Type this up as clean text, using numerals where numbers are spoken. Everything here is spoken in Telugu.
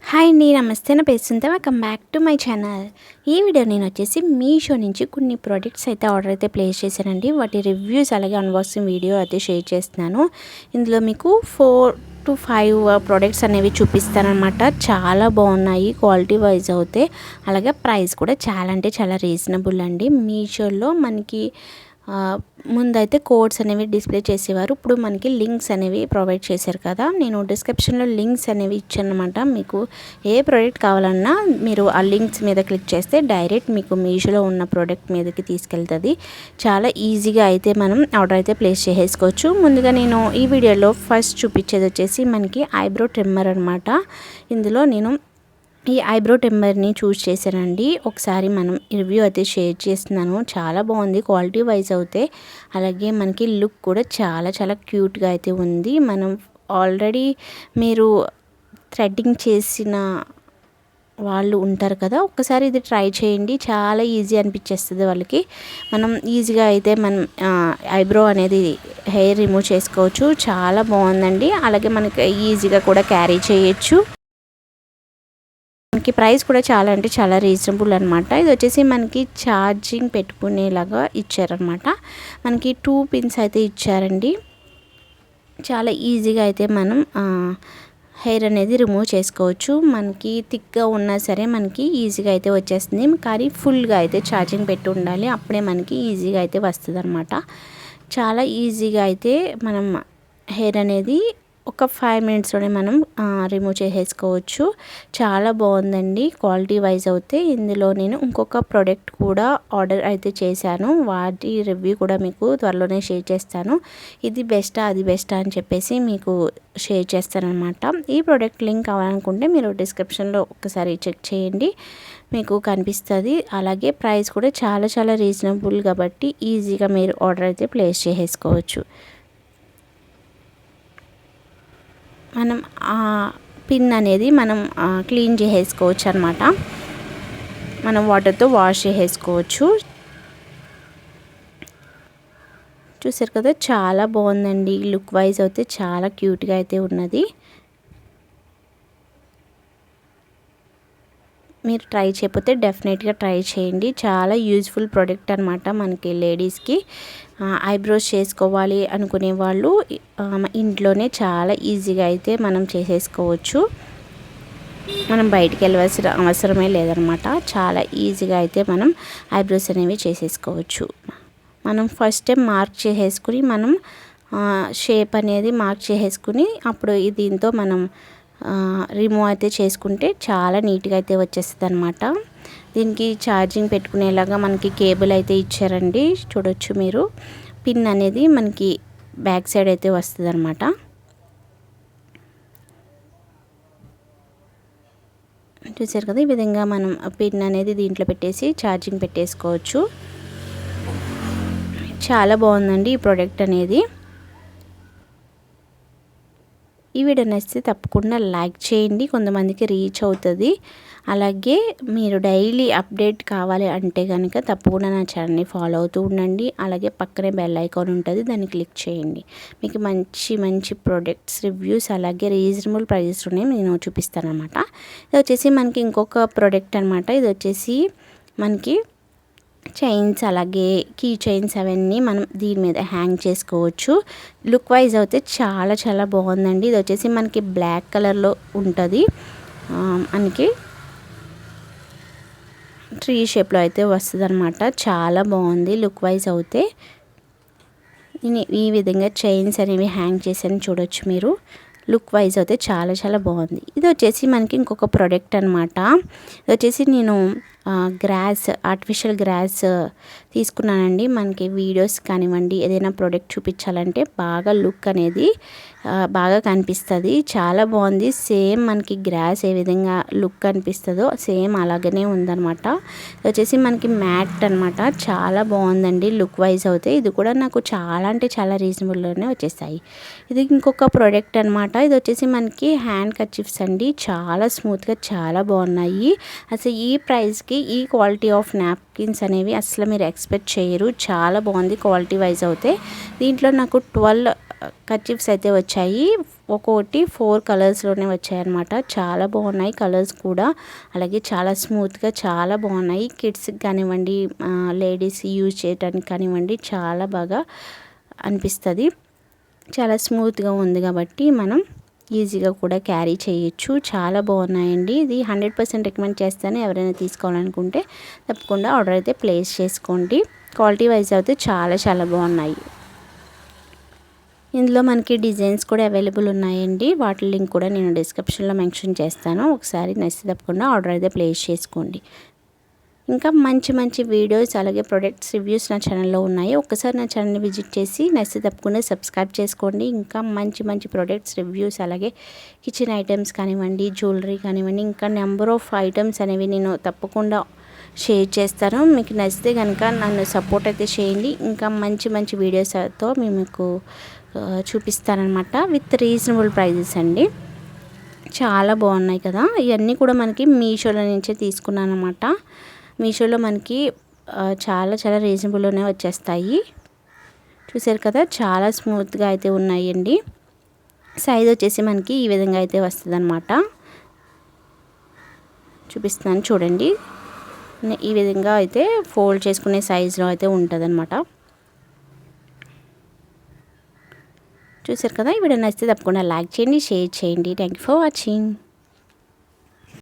హాయ్ అండి, నమస్తే. నా పేరు Sunitha. Welcome back to my channel. ఈ వీడియో నేను వచ్చేసి మీషో నుంచి కొన్ని ప్రోడక్ట్స్ అయితే ఆర్డర్ అయితే ప్లేస్ చేశానండి. వాటి రివ్యూస్ అలాగే అన్బాక్సింగ్ వీడియో అయితే షేర్ చేస్తున్నాను. ఇందులో మీకు 4 to 5 ప్రోడక్ట్స్ అనేవి చూపిస్తానమాట. చాలా బాగున్నాయి క్వాలిటీ వైజ్ అయితే, అలాగే ప్రైస్ కూడా చాలా అంటే చాలా రీజనబుల్ అండి. మీషోలో మనకి ముందైతే కోడ్స్ అనేవి డిస్ప్లే చేసేవారు. ఇప్పుడు మనకి లింక్స్ అనేవి ప్రొవైడ్ చేశారు కదా. నేను డిస్క్రిప్షన్లో లింక్స్ అనేవి ఇచ్చాను అనమాట. మీకు ఏ ప్రోడక్ట్ కావాలన్నా మీరు ఆ లింక్స్ మీద క్లిక్ చేస్తే డైరెక్ట్ మీకు మీషోలో ఉన్న ప్రోడక్ట్ మీదకి తీసుకెళ్తుంది. చాలా ఈజీగా అయితే మనం ఆర్డర్ అయితే ప్లేస్ చేసేసుకోవచ్చు. ముందుగా నేను ఈ వీడియోలో ఫస్ట్ చూపించేది వచ్చేసి మనకి ఐబ్రో ట్రిమ్మర్ అనమాట. ఇందులో నేను ఈ ఐబ్రో ట్రిమ్మర్ని చూస్ చేశానండి. ఒకసారి మనం రివ్యూ అయితే షేర్ చేస్తున్నాను. చాలా బాగుంది క్వాలిటీ వైజ్ అయితే, అలాగే మనకి లుక్ కూడా చాలా చాలా క్యూట్గా అయితే ఉంది. మనం ఆల్రెడీ మీరు థ్రెడ్డింగ్ చేసిన వాళ్ళు ఉంటారు కదా, ఒక్కసారి ఇది ట్రై చేయండి. చాలా ఈజీ అనిపించేస్తుంది వాళ్ళకి. మనం ఈజీగా అయితే మనం ఐబ్రో అనేది హెయిర్ రిమూవ్ చేసుకోవచ్చు. చాలా బాగుందండి. అలాగే మనకి ఈజీగా కూడా క్యారీ చేయొచ్చు. మనకి ప్రైస్ కూడా చాలా అంటే చాలా రీజనబుల్ అనమాట. ఇది వచ్చేసి మనకి ఛార్జింగ్ పెట్టుకునేలాగా ఇచ్చారనమాట. మనకి 2 పిన్స్ అయితే ఇచ్చారండి. చాలా ఈజీగా అయితే మనం హెయిర్ అనేది రిమూవ్ చేసుకోవచ్చు. మనకి థిక్గా ఉన్నా సరే మనకి ఈజీగా అయితే వచ్చేస్తుంది. కానీ ఫుల్గా అయితే ఛార్జింగ్ పెట్టి ఉండాలి, అప్పుడే మనకి ఈజీగా అయితే వస్తుంది అనమాట. చాలా ఈజీగా అయితే మనం హెయిర్ అనేది ఒక 5 మినిట్స్లోనే మనం రిమూవ్ చేసేసుకోవచ్చు. చాలా బాగుందండి క్వాలిటీ వైజ్ అయితే. ఇందులో నేను ఇంకొక ప్రోడక్ట్ కూడా ఆర్డర్ అయితే చేశాను. వాటి రివ్యూ కూడా మీకు త్వరలోనే షేర్ చేస్తాను. ఇది బెస్టా అది బెస్టా అని చెప్పేసి మీకు షేర్ చేస్తానన్నమాట. ఈ ప్రోడక్ట్ లింక్ కావాలనుకుంటే మీరు డిస్క్రిప్షన్లో ఒకసారి చెక్ చేయండి, మీకు కనిపిస్తుంది. అలాగే ప్రైస్ కూడా చాలా చాలా రీజనబుల్ కాబట్టి ఈజీగా మీరు ఆర్డర్ అయితే ప్లేస్ చేసేసుకోవచ్చు. మనం పిన్ అనేది మనం క్లీన్ చేసేసుకోవచ్చు అనమాట. మనం వాటర్తో వాష్ చేసేసుకోవచ్చు. చూసారు కదా, చాలా బాగుందండి. లుక్ వైజ్ అయితే చాలా క్యూట్గా అయితే ఉన్నది. మీరు ట్రై చేయకపోతే డెఫినెట్గా ట్రై చేయండి. చాలా యూజ్ఫుల్ ప్రోడక్ట్ అనమాట. మనకి లేడీస్కి ఐబ్రోస్ చేసుకోవాలి అనుకునే వాళ్ళు ఇంట్లోనే చాలా ఈజీగా అయితే మనం చేసేసుకోవచ్చు. మనం బయటికి వెళ్ళవలసిన అవసరమే లేదనమాట. చాలా ఈజీగా అయితే మనం ఐబ్రోస్ అనేవి చేసేసుకోవచ్చు. మనం ఫస్ట్ టైం మార్క్ చేసేసుకుని మనం షేప్ అనేది మార్క్ చేసేసుకుని అప్పుడు దీంతో మనం రిమూవ్ అయితే చేసుకుంటే చాలా నీట్గా అయితే వచ్చేస్తుంది అనమాట. దీనికి ఛార్జింగ్ పెట్టుకునేలాగా మనకి కేబుల్ అయితే ఇచ్చారండి. చూడొచ్చు మీరు. పిన్ అనేది మనకి బ్యాక్ సైడ్ అయితే వస్తుంది అనమాట. చూసారు కదా, ఈ విధంగా మనం పిన్ అనేది దీంట్లో పెట్టేసి ఛార్జింగ్ పెట్టేసుకోవచ్చు. చాలా బాగుందండి ఈ ప్రోడక్ట్ అనేది. ఈ వీడియో నచ్చితే తప్పకుండా లైక్ చేయండి, కొంతమందికి రీచ్ అవుతుంది. అలాగే మీరు డైలీ అప్డేట్ కావాలి అంటే కనుక తప్పకుండా నా ఛానల్ని ఫాలో అవుతూ ఉండండి. అలాగే పక్కనే బెల్ ఐకాన్ ఉంటుంది, దాన్ని క్లిక్ చేయండి. మీకు మంచి మంచి ప్రోడక్ట్స్ రివ్యూస్ అలాగే రీజనబుల్ ప్రైజెస్లోనే నేను చూపిస్తాను అనమాట. ఇది వచ్చేసి మనకి ఇంకొక ప్రోడక్ట్ అనమాట. ఇది వచ్చేసి మనకి చైన్స్ అలాగే కీ చైన్స్ అవన్నీ మనం దీని మీద హ్యాంగ్ చేసుకోవచ్చు. లుక్ వైజ్ అయితే చాలా చాలా బాగుందండి. ఇది వచ్చేసి మనకి బ్లాక్ కలర్లో ఉంటుంది. మనకి ట్రీ షేప్లో అయితే వస్తుంది అనమాట. చాలా బాగుంది లుక్ వైజ్ అయితే. నేను ఈ విధంగా చైన్స్ అనేవి హ్యాంగ్ చేశాను, చూడొచ్చు మీరు. లుక్ వైజ్ అయితే చాలా చాలా బాగుంది. ఇది వచ్చేసి మనకి ఇంకొక ప్రోడక్ట్ అనమాట. ఇది వచ్చేసి నేను ఆర్టిఫిషియల్ గ్రాస్ తీసుకున్నానండి. మనకి వీడియోస్ కానివ్వండి, ఏదైనా ప్రోడక్ట్ చూపించాలంటే బాగా లుక్ అనేది బాగా కనిపిస్తుంది. చాలా బాగుంది. సేమ్ మనకి గ్రాస్ ఏ విధంగా లుక్ కనిపిస్తుందో సేమ్ అలాగనే ఉందన్నమాట. ఇది వచ్చేసి మనకి మ్యాట్ అనమాట. చాలా బాగుందండి లుక్ వైజ్ అయితే. ఇది కూడా నాకు చాలా అంటే చాలా రీజనబుల్లోనే వచ్చేసాయి. ఇది ఇంకొక ప్రోడక్ట్ అనమాట. ఇది వచ్చేసి మనకి హ్యాండ్ కర్చీఫ్స్ అండి. చాలా స్మూత్గా చాలా బాగున్నాయి. అసలు ఈ ప్రైస్కి ఈ క్వాలిటీ ఆఫ్ నాప్కిన్స్ అనేవి అసలు మీరు ఎక్స్పెక్ట్ చేయరు. చాలా బాగుంది క్వాలిటీ వైజ్ అయితే. దీంట్లో నాకు 12 కర్చీఫ్స్ అయితే వచ్చాయి. ఒక్కొక్కటి 4 కలర్స్లోనే వచ్చాయన్నమాట. చాలా బాగున్నాయి కలర్స్ కూడా. అలాగే చాలా స్మూత్గా చాలా బాగున్నాయి. కిడ్స్కి కానివ్వండి, లేడీస్ యూజ్ చేయడానికి కానివ్వండి చాలా బాగా అనిపిస్తుంది. చాలా స్మూత్గా ఉంది కాబట్టి మనం ఈజీగా కూడా క్యారీ చేయొచ్చు. చాలా బాగున్నాయండి. ఇది 100% రికమెండ్ చేస్తాను. ఎవరైనా తీసుకోవాలనుకుంటే తప్పకుండా ఆర్డర్ అయితే ప్లేస్ చేసుకోండి. క్వాలిటీ వైజ్ అయితే చాలా బాగున్నాయి. ఇందులో మనకి డిజైన్స్ కూడా అవైలబుల్ ఉన్నాయండి. వాటి లింక్ కూడా నేను డిస్క్రిప్షన్లో మెన్షన్ చేస్తాను. ఒకసారి నచ్చితే తప్పకుండా ఆర్డర్ అయితే ప్లేస్ చేసుకోండి. ఇంకా మంచి వీడియోస్ అలాగే ప్రొడక్ట్స్ రివ్యూస్ నా ఛానల్లో ఉన్నాయి. ఒక్కసారి నా ఛానల్ని విజిట్ చేసి నచ్చితే తప్పకుండా సబ్స్క్రైబ్ చేసుకోండి. ఇంకా మంచి ప్రొడక్ట్స్ రివ్యూస్ అలాగే కిచెన్ ఐటమ్స్ కానివ్వండి, జ్యువెలరీ కానివ్వండి, ఇంకా నెంబర్ ఆఫ్ ఐటమ్స్ అనేవి నేను తప్పకుండా షేర్ చేస్తాను. మీకు నచ్చితే కనుక నన్ను సపోర్ట్ అయితే చేయండి. ఇంకా మంచి వీడియోస్తో మీకు చూపిస్తానన్నమాట. విత్ రీజనబుల్ ప్రైజెస్ అండి. చాలా బాగున్నాయి కదా. ఇవన్నీ కూడా మనకి మీషోలో నుంచే తీసుకున్నాను అనమాట. మీషోలో మనకి చాలా రీజనబుల్లోనే వచ్చేస్తాయి. చూసారు కదా, చాలా స్మూత్గా అయితే ఉన్నాయండి. సైజ్ వచ్చేసి మనకి ఈ విధంగా అయితే వస్తుంది అనమాట. చూపిస్తున్నాను చూడండి. ఈ విధంగా అయితే ఫోల్డ్ చేసుకునే సైజులో అయితే ఉంటుందన్నమాట. చూసారు కదా, ఈ వీడియో నచ్చితే తప్పకుండా లైక్ చేయండి, షేర్ చేయండి. Thank you for watching.